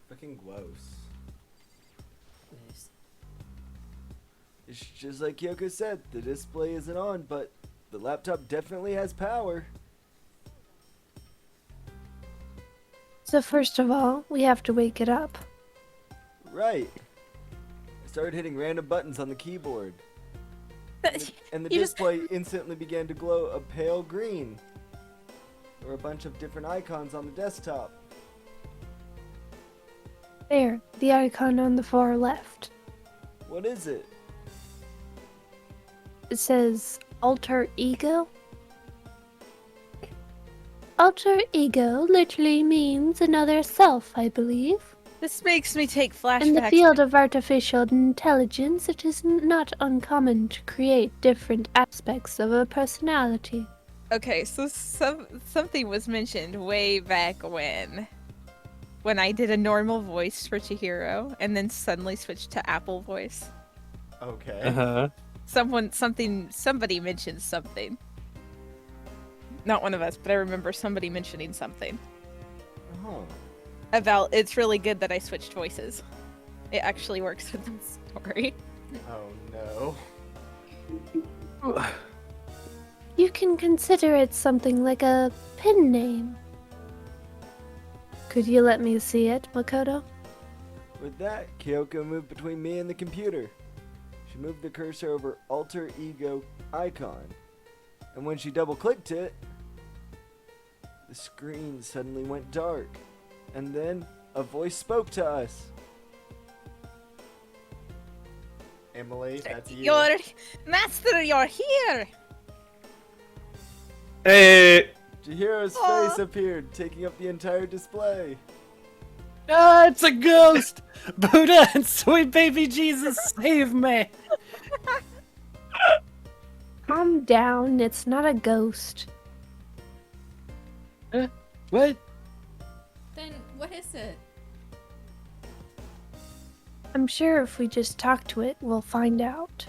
Fucking gross. It's just like Kyoko said, the display isn't on, but the laptop definitely has power. So first of all, we have to wake it up. Right. I started hitting random buttons on the keyboard. And the You display instantly began to glow a pale green. There were a bunch of different icons on the desktop. There, the icon on the far left. What is it? It says alter ego. Alter ego literally means another self, I believe. This makes me take flashbacks. In the field of artificial intelligence, it is not uncommon to create different aspects of a personality. Okay, so something was mentioned way back when I did a normal voice for Chihiro and then suddenly switched to Apple voice. Okay. Uh-huh. Somebody mentioned something. Not one of us, but I remember somebody mentioning something Oh. about it's really good that I switched voices. It actually works with the story. Oh no. You can consider it something like a pen name. Could you let me see it, Makoto? With that, Kyoko moved between me and the computer. She moved the cursor over alter ego icon. And when she double-clicked it, the screen suddenly went dark. And then a voice spoke to us. Emily, that's you. Master, you're here! Hey! Chihiro's Aw. face appeared, taking up the entire display. Ah, it's a ghost! Buddha and sweet baby Jesus, save me! Calm down, it's not a ghost. What? Then what is it? I'm sure if we just talk to it, we'll find out.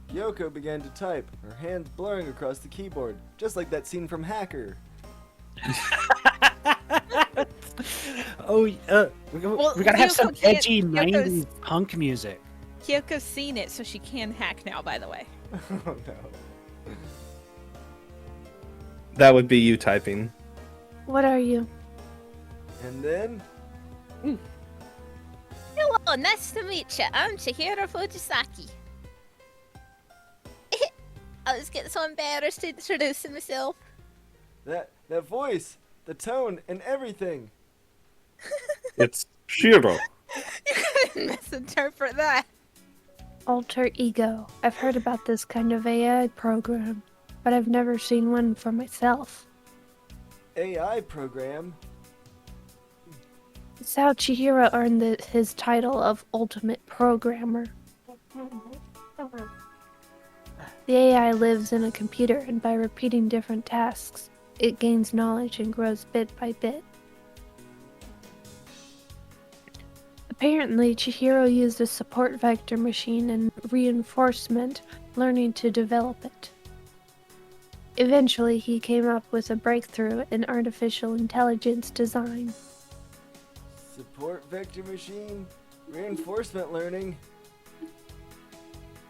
Kyoko began to type, her hands blurring across the keyboard, just like that scene from Hacker. Oh, we gotta have some Kyoko can't- edgy Kyoko's- 90s punk music. Kyoko's seen it, so she can hack now, by the way. Oh no. That would be you typing. What are you? And then, Hello, nice to meet you. I'm Chihiro Fujisaki. I was getting so embarrassed to introduce myself. that voice, the tone, and everything. It's Shiro. You couldn't misinterpret that. Alter ego. I've heard about this kind of AI program, but I've never seen one for myself. AI program? It's how Chihiro earned his title of Ultimate Programmer. The AI lives in a computer, and by repeating different tasks, it gains knowledge and grows bit by bit. Apparently, Chihiro used a support vector machine and reinforcement learning to develop it. Eventually, he came up with a breakthrough in artificial intelligence design. Support vector machine, reinforcement learning.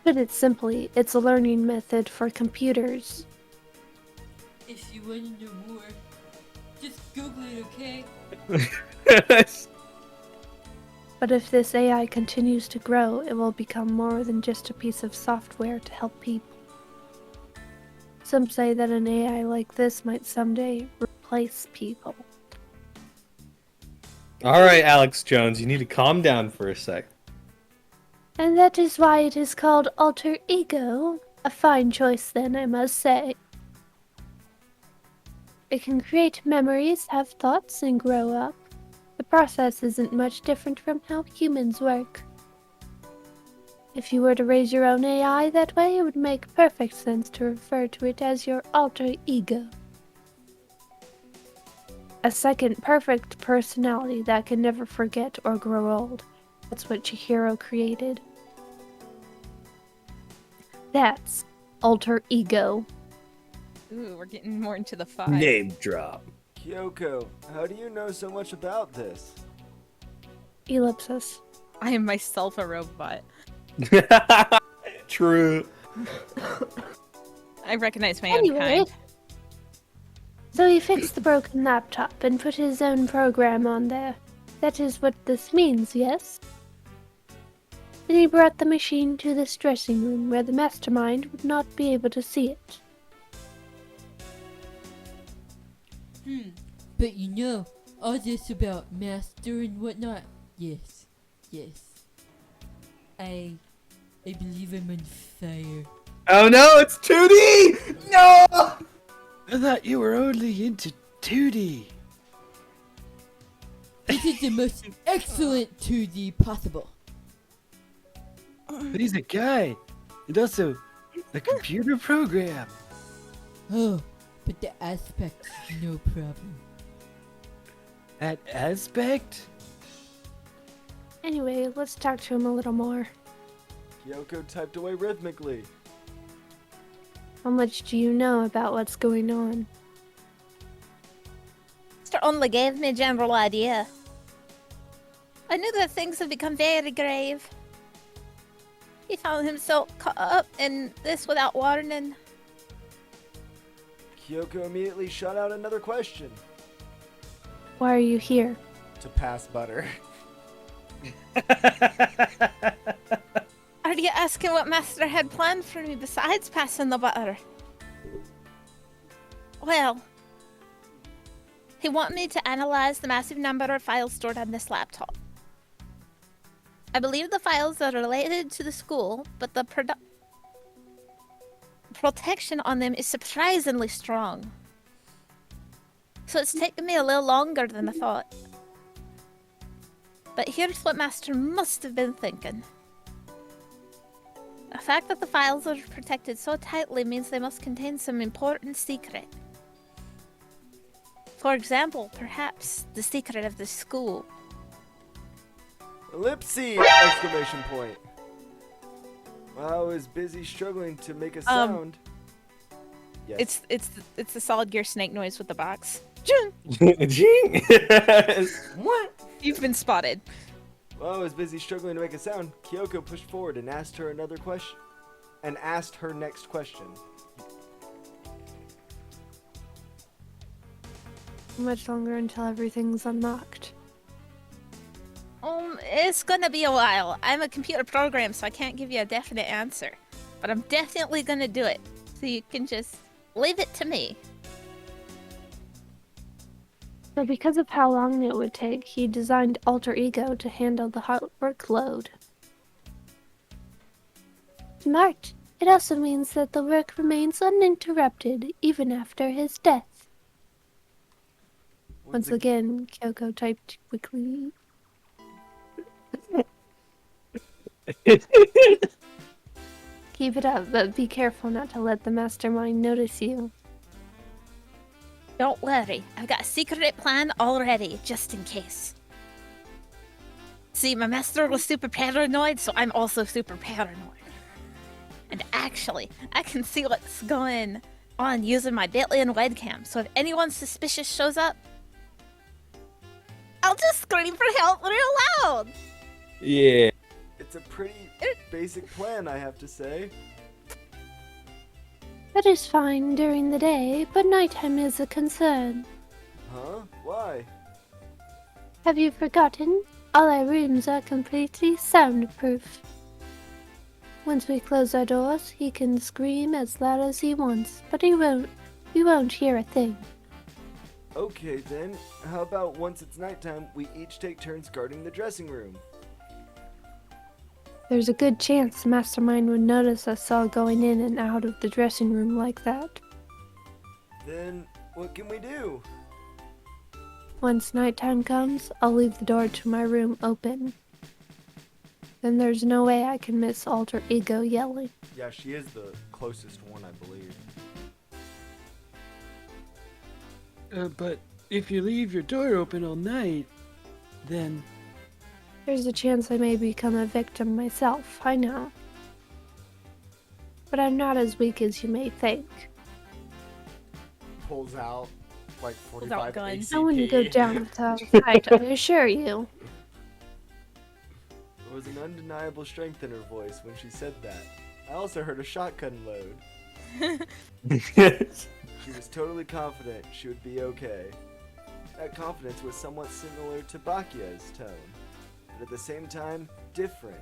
Put it simply, it's a learning method for computers. If you want to know more, just Google it, okay? But if this AI continues to grow, it will become more than just a piece of software to help people. Some say that an AI like this might someday replace people. All right, Alex Jones, you need to calm down for a sec. And that is why it is called alter ego. A fine choice then, I must say. It can create memories, have thoughts, and grow up. The process isn't much different from how humans work. If you were to raise your own AI that way, it would make perfect sense to refer to it as your alter ego. A second perfect personality that can never forget or grow old. That's what Chihiro created. That's alter ego. Ooh, we're getting more into the five. Name drop. Kyoko, how do you know so much about this? Ellipsis. I am myself a robot. True. I recognize my Anyway, own kind. so he fixed the broken laptop and put his own program on there. That is what this means, yes? Then he brought the machine to this dressing room where the mastermind would not be able to see it. But you know, all this about master and whatnot. Yes. I believe I'm on fire. Oh no, it's 2D! No! I thought you were only into 2D. This is the most excellent 2D possible. But he's a guy. And also a computer program. Oh, but the aspect, no problem. That aspect? Anyway, let's talk to him a little more. Kyoko typed away rhythmically. How much do you know about what's going on? Master only gave me a general idea. I knew that things had become very grave. He found himself caught up in this without warning. Kyoko immediately shot out another question. Why are you here? To pass butter. Are you asking what Master had planned for me besides passing the butter? Well, he wanted me to analyze the massive number of files stored on this laptop. I believe the files are related to the school, but the protection on them is surprisingly strong. So it's taken me a little longer than I thought. But here's what Master must have been thinking. The fact that the files are protected so tightly means they must contain some important secret. For example, perhaps the secret of the school. Ellipse! Exclamation point. While I was busy struggling to make a sound. Yes. It's the solid gear snake noise with the box. Jing! What? You've been spotted. While I was busy struggling to make a sound, Kyoko pushed forward and asked her another question. And asked her next question. Much longer until everything's unlocked. It's gonna be a while. I'm a computer program, so I can't give you a definite answer. But I'm definitely gonna do it. So you can just leave it to me. So because of how long it would take, he designed Alter Ego to handle the hard workload. Smart. It also means that the work remains uninterrupted even after his death. Once again, Kyoko typed quickly. Keep it up, but be careful not to let the mastermind notice you. Don't worry, I've got a secret plan already, just in case. See, my master was super paranoid, so I'm also super paranoid. And actually, I can see what's going on using my built-in webcam, so if anyone suspicious shows up, I'll just scream for help real loud. Yeah. It's a pretty basic plan, I have to say. That is fine during the day, but nighttime is a concern. Huh? Why? Have you forgotten? All our rooms are completely soundproof. Once we close our doors, he can scream as loud as he wants, but we won't hear a thing. Okay then, how about once it's nighttime, we each take turns guarding the dressing room? There's a good chance the mastermind would notice us all going in and out of the dressing room like that. Then, what can we do? Once nighttime comes, I'll leave the door to my room open. Then there's no way I can miss Alter Ego yelling. Yeah, she is the closest one, I believe. But if you leave your door open all night, then... There's a chance I may become a victim myself, I know. But I'm not as weak as you may think. Pulls out like Pulls out 45 guns. I wouldn't go ACP. down without a fight, I assure you. There was an undeniable strength in her voice when she said that. I also heard a shotgun load. She was totally confident she would be okay. That confidence was somewhat similar to Bakya's tone, but at the same time, different.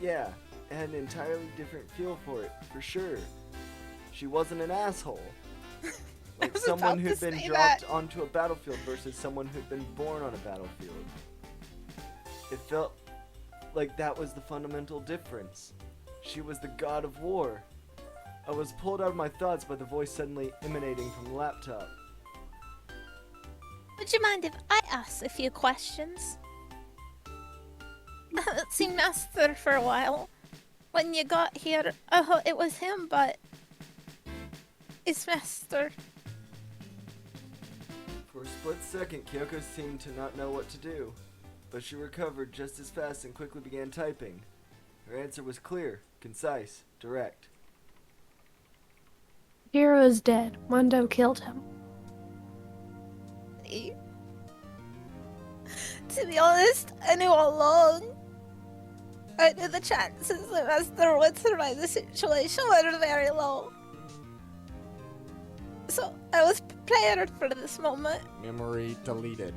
Yeah, it had an entirely different feel for it, for sure. She wasn't an asshole. Like was someone about who'd to been say dropped that. onto a battlefield versus someone who'd been born on a battlefield. It felt like that was the fundamental difference. She was the god of war. I was pulled out of my thoughts by the voice suddenly emanating from the laptop. Would you mind if I ask a few questions? I haven't seen Master for a while. When you got here, I thought it was him, but... It's Master. For a split second, Kyoko seemed to not know what to do, but she recovered just as fast and quickly began typing. Her answer was clear, concise, direct. Hero is dead. Mondo killed him. To be honest, I knew all along. I knew the chances that Master would survive the situation were very low. So I was prepared for this moment. Memory deleted.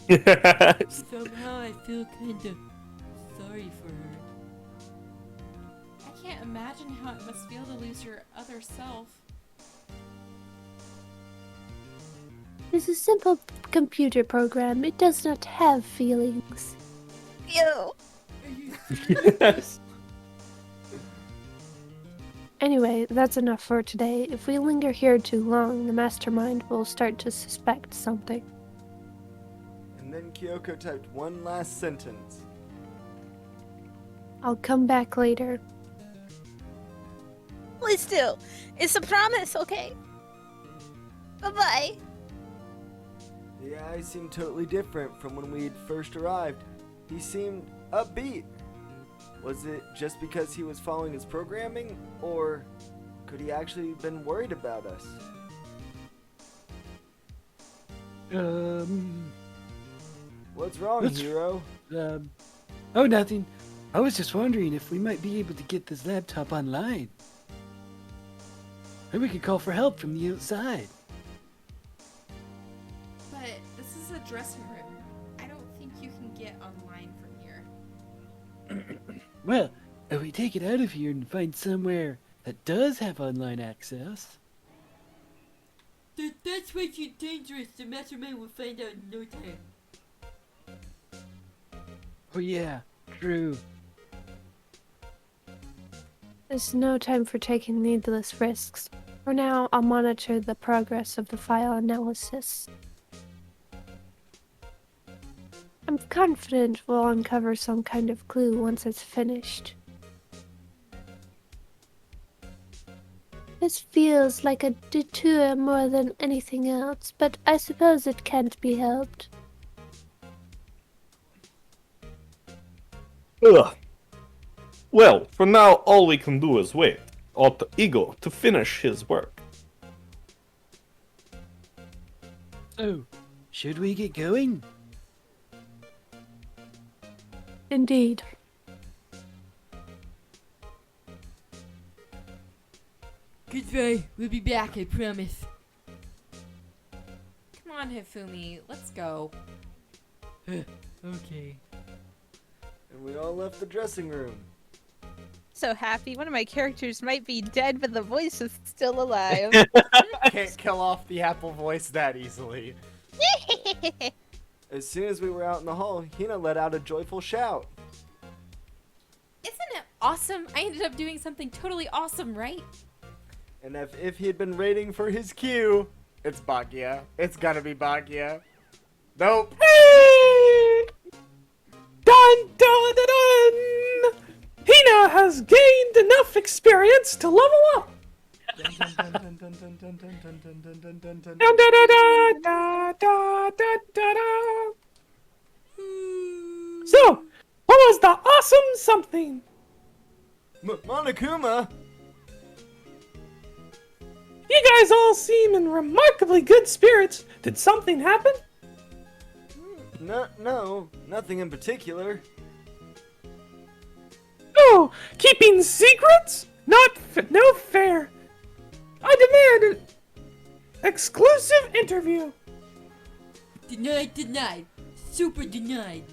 Somehow I feel kinda sorry for her. I can't imagine how it must feel to lose your other self. It's a simple computer program. It does not have feelings. You. Are you Yes. Anyway, that's enough for today. If we linger here too long, the mastermind will start to suspect something. And then Kyoko typed one last sentence. I'll come back later. Please do. It's a promise, okay? Bye-bye. The AI seemed totally different from when we had first arrived. He seemed upbeat. Was it just because he was following his programming, or could he actually have been worried about us? What's wrong, That's- hero? Oh, nothing. I was just wondering if we might be able to get this laptop online. Maybe we could call for help from the outside. But this is a dressing room. I don't think you can get online from here. Well, if we take it out of here and find somewhere that does have online access. That's way too dangerous. The mastermind will find out in no time. Oh yeah, true. There's no time for taking needless risks. For now, I'll monitor the progress of the file analysis. I'm confident we'll uncover some kind of clue once it's finished. This feels like a detour more than anything else, but I suppose it can't be helped. Ugh. Well, for now, all we can do is wait. alter ego to finish his work. So, should we get going? Indeed. Good try. We'll be back, I promise. Come on, Hifumi, let's go. Okay. And we all left the dressing room. So happy. One of my characters might be dead, but the voice is still alive. Can't kill off the Apple voice that easily. As soon as we were out in the hall, Hina let out a joyful shout. Isn't it awesome? I ended up doing something totally awesome, right? And if he had been waiting for his cue, It's Bakia. It's gonna be Bakia. Nope. Dun dun dun dun! Hina has gained enough experience to level up! Dun da da da da da da da. So, what was the awesome something? Monokuma! You guys all seem in remarkably good spirits. Did something happen? No, nothing in particular. Oh, keeping secrets? No fair. I demand an exclusive interview. Denied. Super denied.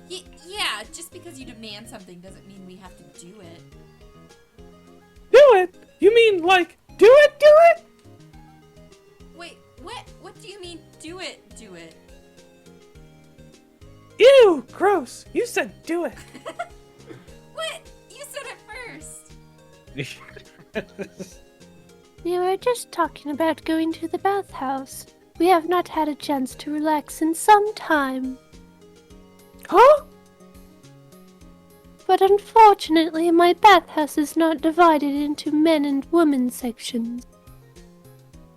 Yeah, just because you demand something doesn't mean we have to do it. Do it? You mean like do it? Wait, what? What do you mean, do it? Ew, gross. You said do it. What? You said it first. We were just talking about going to the bathhouse. We have not had a chance to relax in some time. Huh? But unfortunately, my bathhouse is not divided into men and women sections.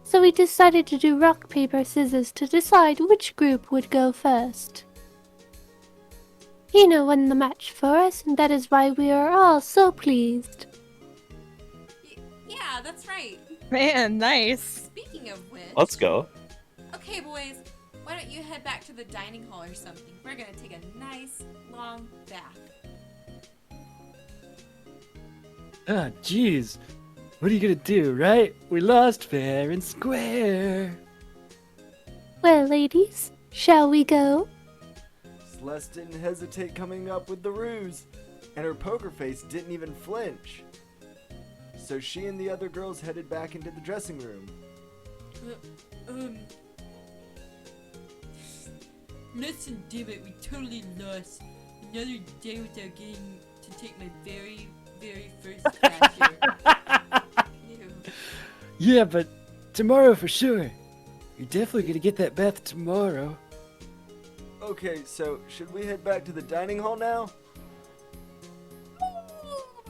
So we decided to do rock, paper, scissors to decide which group would go first. Hina won the match for us, and that is why we are all so pleased. Yeah, that's right. Man, nice. Speaking of which... Let's go. Okay, boys. Why don't you head back to the dining hall or something? We're gonna take a nice, long bath. Ah, jeez. What are you gonna do, right? We lost fair and square. Well, ladies, shall we go? Celeste didn't hesitate coming up with the ruse, and her poker face didn't even flinch. So she and the other girls headed back into the dressing room. Listen, damn it, we totally lost. Another day without getting to take my very, very first capture. Ew. Yeah, but tomorrow for sure. You're definitely gonna get that bath tomorrow. Okay, so should we head back to the dining hall now?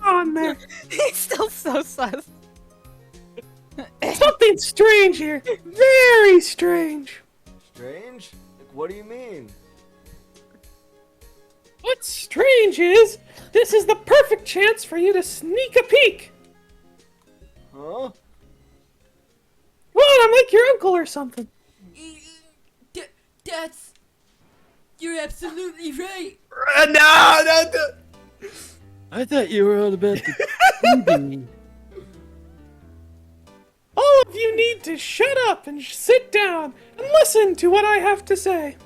On there. He's still so sus. Something strange here. Very strange. Strange? Like, what do you mean? What's strange is, this is the perfect chance for you to sneak a peek. Huh? What? I'm like your uncle or something. That's... You're absolutely right. No. I thought you were all about the TV. All of you need to shut up and sit down and listen to what I have to say.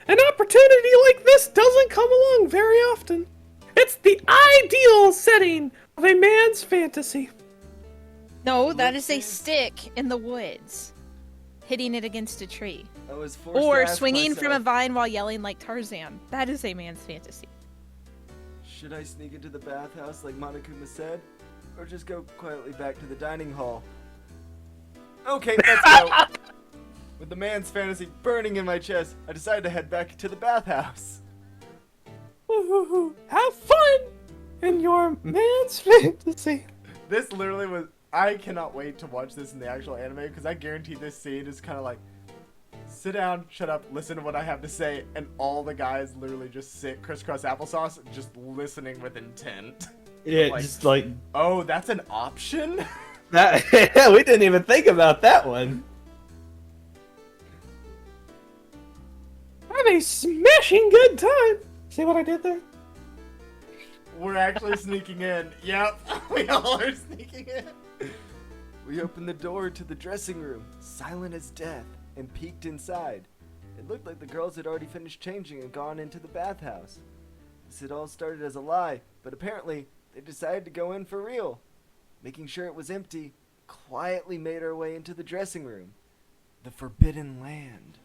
An opportunity like this doesn't come along very often. It's the ideal setting of a man's fantasy. No, that is a stick in the woods. Hitting it against a tree. I was forced to Or ask swinging from a myself, vine while yelling like Tarzan. That is a man's fantasy. should I sneak into the bathhouse like Monokuma said? Or just go quietly back to the dining hall? Okay, let's go! With the man's fantasy burning in my chest, I decided to head back to the bathhouse. Woo-hoo-hoo. Have fun in your man's fantasy. This literally was... I cannot wait to watch this in the actual anime because I guarantee this scene is kind of like, sit down, shut up, listen to what I have to say, and all the guys literally just sit crisscross applesauce, just listening with intent. Yeah, Like- just like Oh, that's an option? that. We didn't even think about that one. Have a smashing good time. See what I did there? We're actually sneaking in. Yep, we all are sneaking in. We opened the door to the dressing room, silent as death, and peeked inside. It looked like the girls had already finished changing and gone into the bathhouse. This had all started as a lie, but apparently they decided to go in for real. Making sure it was empty, quietly made our way into the dressing room. The Forbidden Land.